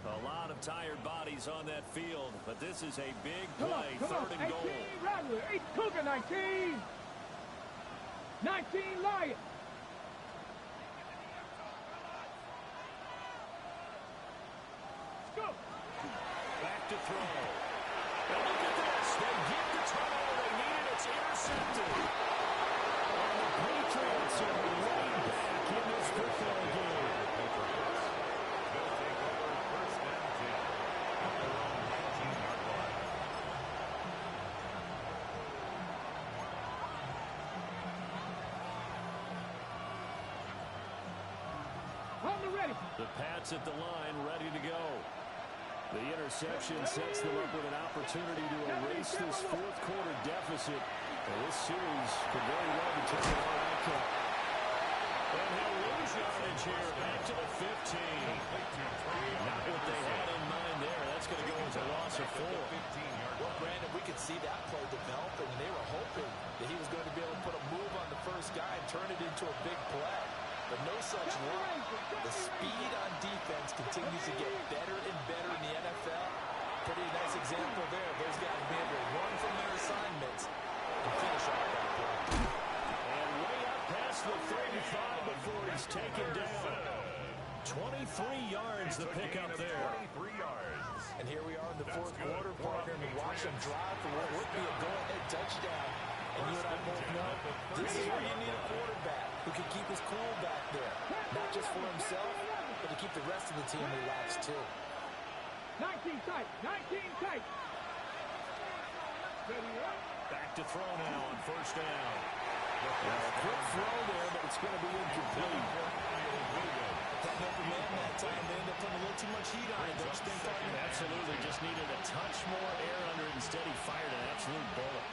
A lot of tired bodies on that field, but this is a big play. 3rd and goal. 18 Rattler, 8 Cougar, 19. 19 Lion. Go. Back to throw. And look at this. They get the turnover they needed. It's intercepted. And the Patriots are right back in this football game. The Pats at the line, ready to go. The interception sets them up with an opportunity to erase this 4th quarter deficit. And this series could very well determine our outcome. And he'll lose yardage here back to the 15. Not what they had in mind there. That's going to go as a loss of 4. Well, Brandon, we could see that play developing, and they were hoping that he was going to be able to put a move on the first guy and turn it into a big play. But no such luck. The speed on defense continues to get better and better in the NFL. Pretty nice example there. Those guys being able to run from their assignments and finish off that play. And way up past the 35 before he's taken down. 23 yards the pickup there. 23 yards. And here we are in the 4th quarter, partner, and watch them drive for what would be a go-ahead touchdown. And you and I both know this is where you need a quarterback who can keep his cool back there. Not just for himself, but to keep the rest of the team relaxed too. 19 tight, 19 tight. Back to throw now on 1st down. Quick throw there, but it's going to be incomplete. That never man that time. They end up putting a little too much heat on it, don't you think, partner? Absolutely. Just needed a touch more air under it. Instead, he fired an absolute bullet.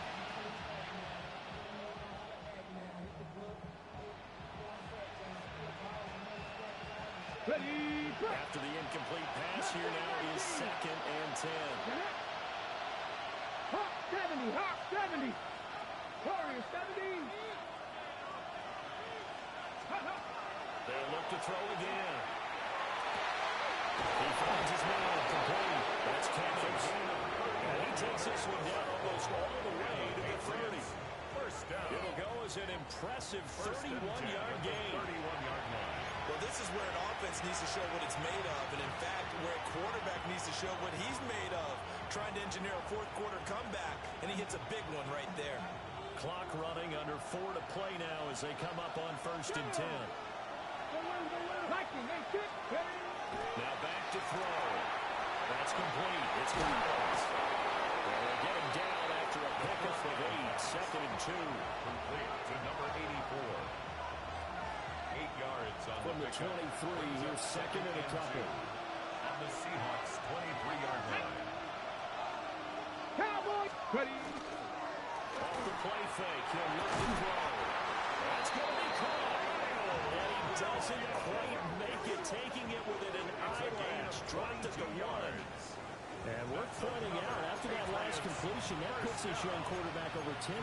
After the incomplete pass, here now is 2nd and 10. Hawk 70, Hawk 70. Warrior 70. They'll look to throw again. He finds his man complete. That's Campbell. And he takes this one down almost all the way to the 30. First down. It'll go as an impressive 31-yard gain. 31-yard line. Well, this is where an offense needs to show what it's made of, and in fact, where a quarterback needs to show what he's made of, trying to engineer a fourth-quarter comeback, and he hits a big one right there. Clock running, under 4 to play now as they come up on 1st and 10. Now back to throw. That's complete. It's Collins. They'll get him down after a pickup of 8. 2nd and 2. Complete to number 84. 8 yards on From the 23, here's 2nd and a couple. On the Seahawks' 23-yard line. Cowboys. Ready. Off the play fake, he'll look to throw. That's going to be caught. And he doesn't quite make it, taking it within an eyelash. Dropped at the 1. And we're pointing out, after that last completion, that puts this young quarterback over 10,000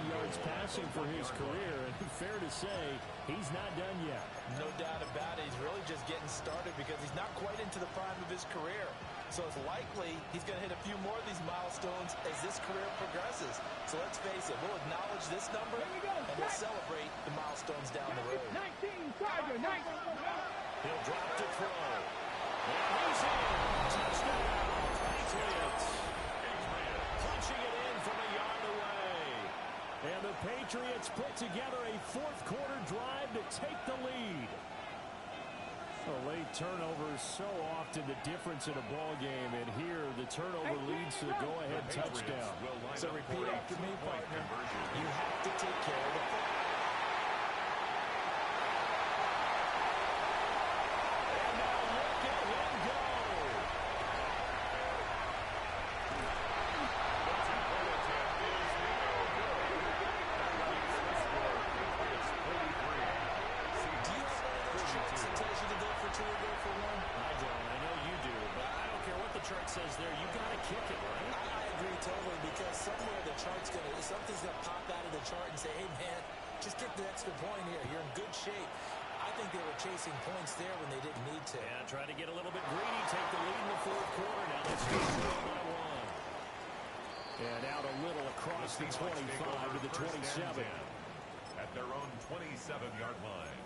yards passing for his career. And fair to say, he's not done yet. No doubt about it. He's really just getting started because he's not quite into the prime of his career. So it's likely he's going to hit a few more of these milestones as this career progresses. So let's face it, we'll acknowledge this number and we'll celebrate the milestones down the road. 19, Tiger, 19. He'll drop to throw. And he's in. Touchdown. Patriots. Punching it in from a yard away. And the Patriots put together a fourth-quarter drive to take the lead. A late turnover is so often the difference in a ball game, and here the turnover leads to the go-ahead touchdown. So repeat after me, partner. You have to take care of the football. And now look at him go. Do you have one of those charts that tells you to go for 2 or go for 1? I don't. I know you do, but I don't care what the chart says there. You got to kick it, right? I agree totally, because somewhere the chart's something's gonna pop out of the chart and say, hey man, just get the extra point here. You're in good shape. I think they were chasing points there when they didn't need to. Yeah, try to get a little bit greedy, take the lead in the fourth quarter. Now let's go 1-1. And out a little across the 25 to the 27. At their own 27-yard line.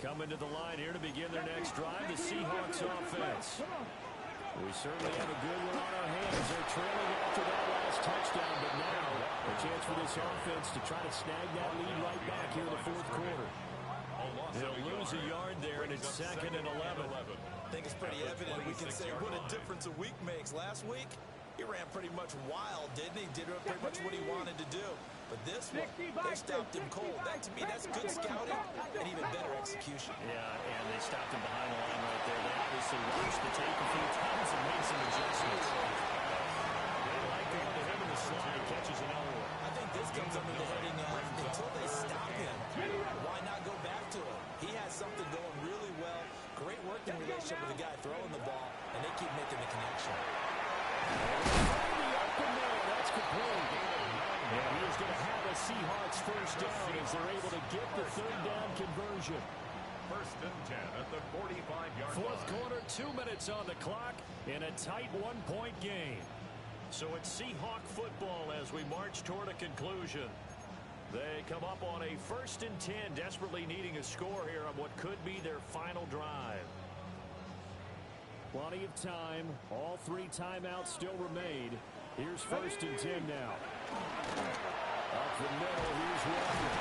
Coming to the line here to begin their next drive, the Seahawks offense. We certainly have a good one on our hands. They're trailing after that last touchdown, but now a chance for this offense to try to snag that lead right back here in the fourth quarter. They'll lose a yard there, and it's 2nd and 11. I think it's pretty evident. We can say what a difference a week makes. Last week, he ran pretty much wild, didn't he? Did pretty much what he wanted to do. But this one, they stopped him cold. That, to me, that's good scouting and even better execution. Yeah, and they stopped him behind the line right there. They obviously watched the tape a few times and made some adjustments. They like going to him in the slide, catches another one. I think this comes under the heading of until they stop him, why not go back to him? He has something going really well. Great working relationship with the guy throwing the ball, and they keep making the connection. That's complete. And he is going to have a Seahawks first down as they're able to get the third down conversion. 1st and 10 at the 45-yard line. Fourth quarter, 2 minutes on the clock in a tight one-point game. So it's Seahawk football as we march toward a conclusion. They come up on a 1st and 10, desperately needing a score here on what could be their final drive. Plenty of time. All 3 timeouts still remain. Here's 1st and 10 now. Up the middle, here's Walker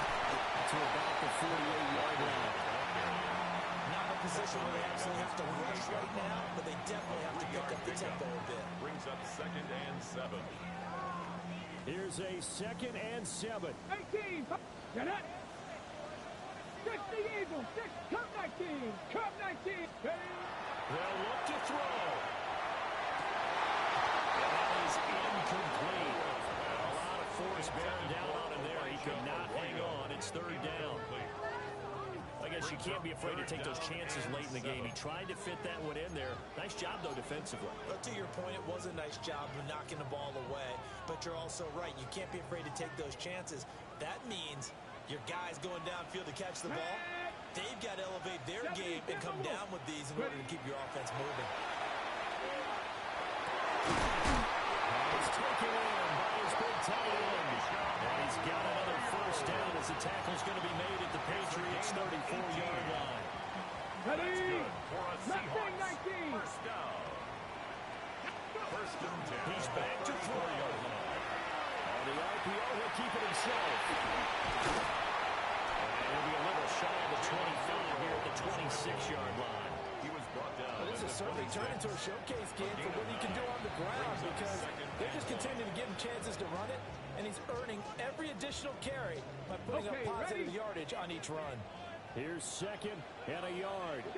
to about the 48-yard line. Not in a position where they absolutely have to rush right now, but they definitely have to pick up the tempo a bit. Brings up 2nd and 7. Here's a 2nd and 7. 18. Get it. 60 Eagles. 6. Cup 19. Cup 19. They'll look to throw. That is incomplete. A lot of force bearing down on him there. He could not hang on. It's 3rd down. I guess you can't be afraid to take those chances late in the game. He tried to fit that one in there. Nice job, though, defensively. But to your point, it was a nice job of knocking the ball away. But you're also right. You can't be afraid to take those chances. That means your guy's going downfield to catch the ball. They've got to elevate their game and come down with these in order to keep your offense moving. He's taken in by his big tight end. And he's got another first down as the tackle's going to be made at the Patriots' 34-yard line. Ready? For a Mustang Seahawks 19. first down. First and 10. He's back to throw. On the RPO, he'll keep it himself. And he'll be a little shy of the 25 here at the 26-yard line. He was brought down. Well, this has certainly turned into a showcase game for what he can do on the ground because they're just continuing to give him chances to run it, and he's earning every additional carry by putting up positive yardage on each run. Here's second and a yard.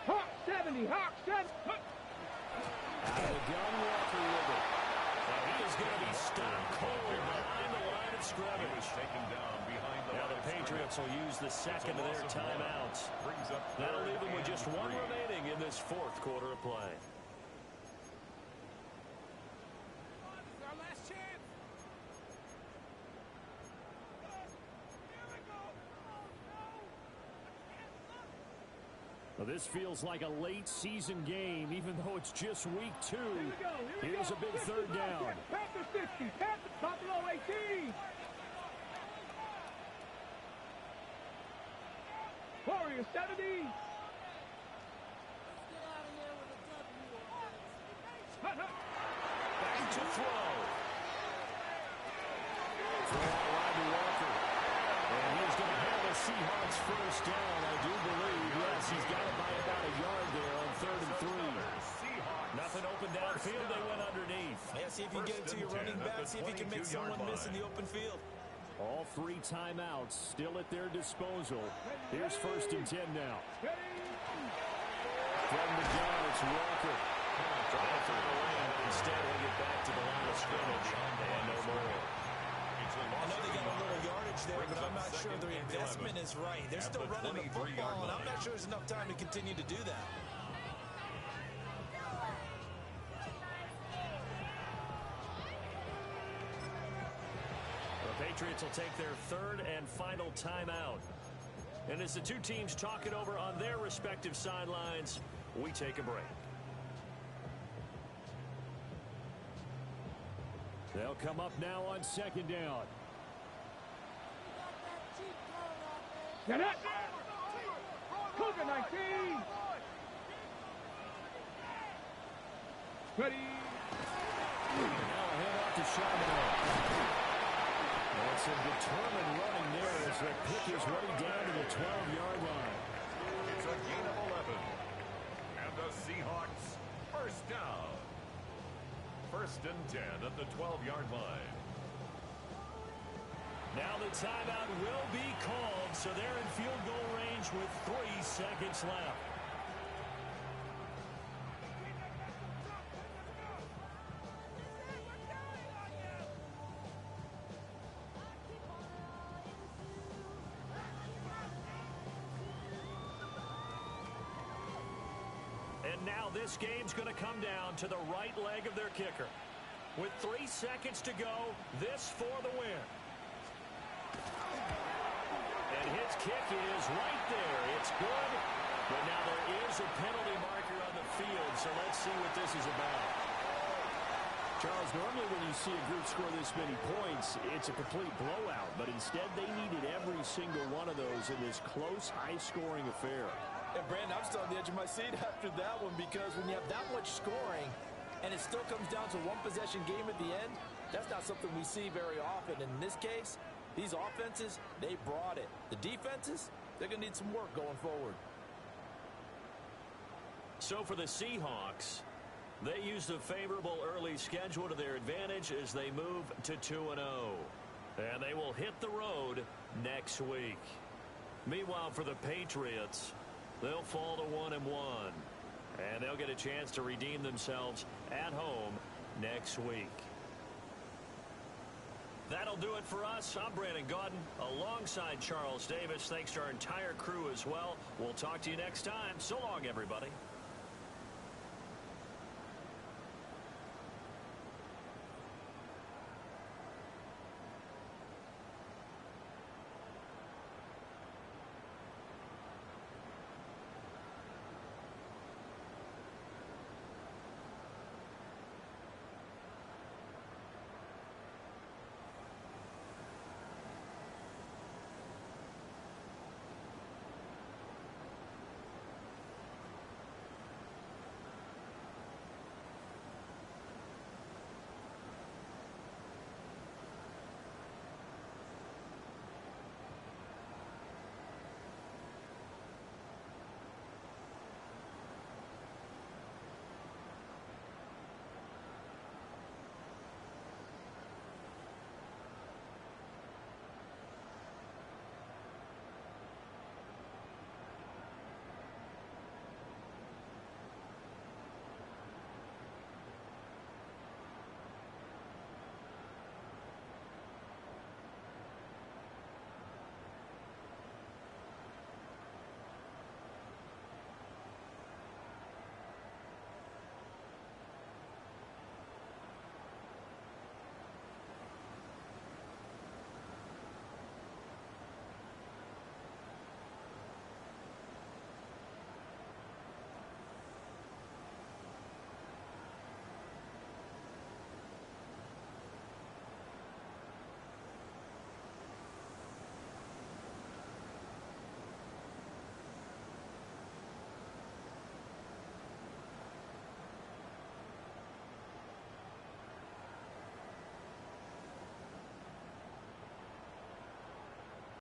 Hawk 70, Hawk 7. Out of the gun, Walker with it. And he is going to be stopped cold behind the line of scrimmage. Taken down behind the Now the Patriots will use the second of their timeouts. That'll leave them with just one remaining in this fourth quarter of play. Our last chance. Well, this feels like a late season game, even though it's just week 2. Here's a big third down. Panthers 60, Panthers Buffalo 18. Warriors 70. Back to throw. Throw out wide to Walker. And he's going to have a Seahawks first down, I do believe. Yes, he's got it by about a yard there on 3rd and 3. Nothing open downfield. They went underneath. Yeah, see if you get it to your running back. See if you can make someone miss in the open field. All 3 timeouts still at their disposal. Here's 1st and 10 now. From the gun, it's Walker. Trying for the win, but instead he'll get back to the line of scrimmage and no more. I know they got a little yardage there, but I'm not sure their investment is right. They're still running the football, and I'm not sure there's enough time to continue to do that. The Patriots will take their 3rd and final timeout. And as the two teams talk it over on their respective sidelines, we take a break. They'll come up now on 2nd down. Get it. Cougar 19. Ready. Now a handoff to Charbonnet. And some determined running there as the pick is ready down to the 12-yard line. It's a gain of 11. And the Seahawks first down. 1st and 10 at the 12-yard line. Now the timeout will be called, so they're in field goal range with 3 seconds left. And now this game's going to come down to the right leg of their kicker. With 3 seconds to go, this for the win. And his kick is right there. It's good. But now there is a penalty marker on the field, so let's see what this is about. Charles, normally when you see a group score this many points, it's a complete blowout. But instead, they needed every single one of those in this close, high-scoring affair. And Brandon, I'm still on the edge of my seat after that one because when you have that much scoring and it still comes down to one possession game at the end, that's not something we see very often. And in this case, these offenses, they brought it. The defenses, they're going to need some work going forward. So for the Seahawks, they used a favorable early schedule to their advantage as they move to 2-0. And they will hit the road next week. Meanwhile, for the Patriots, they'll fall to 1-1. And they'll get a chance to redeem themselves at home next week. That'll do it for us. I'm Brandon Gaudin alongside Charles Davis. Thanks to our entire crew as well. We'll talk to you next time. So long, everybody.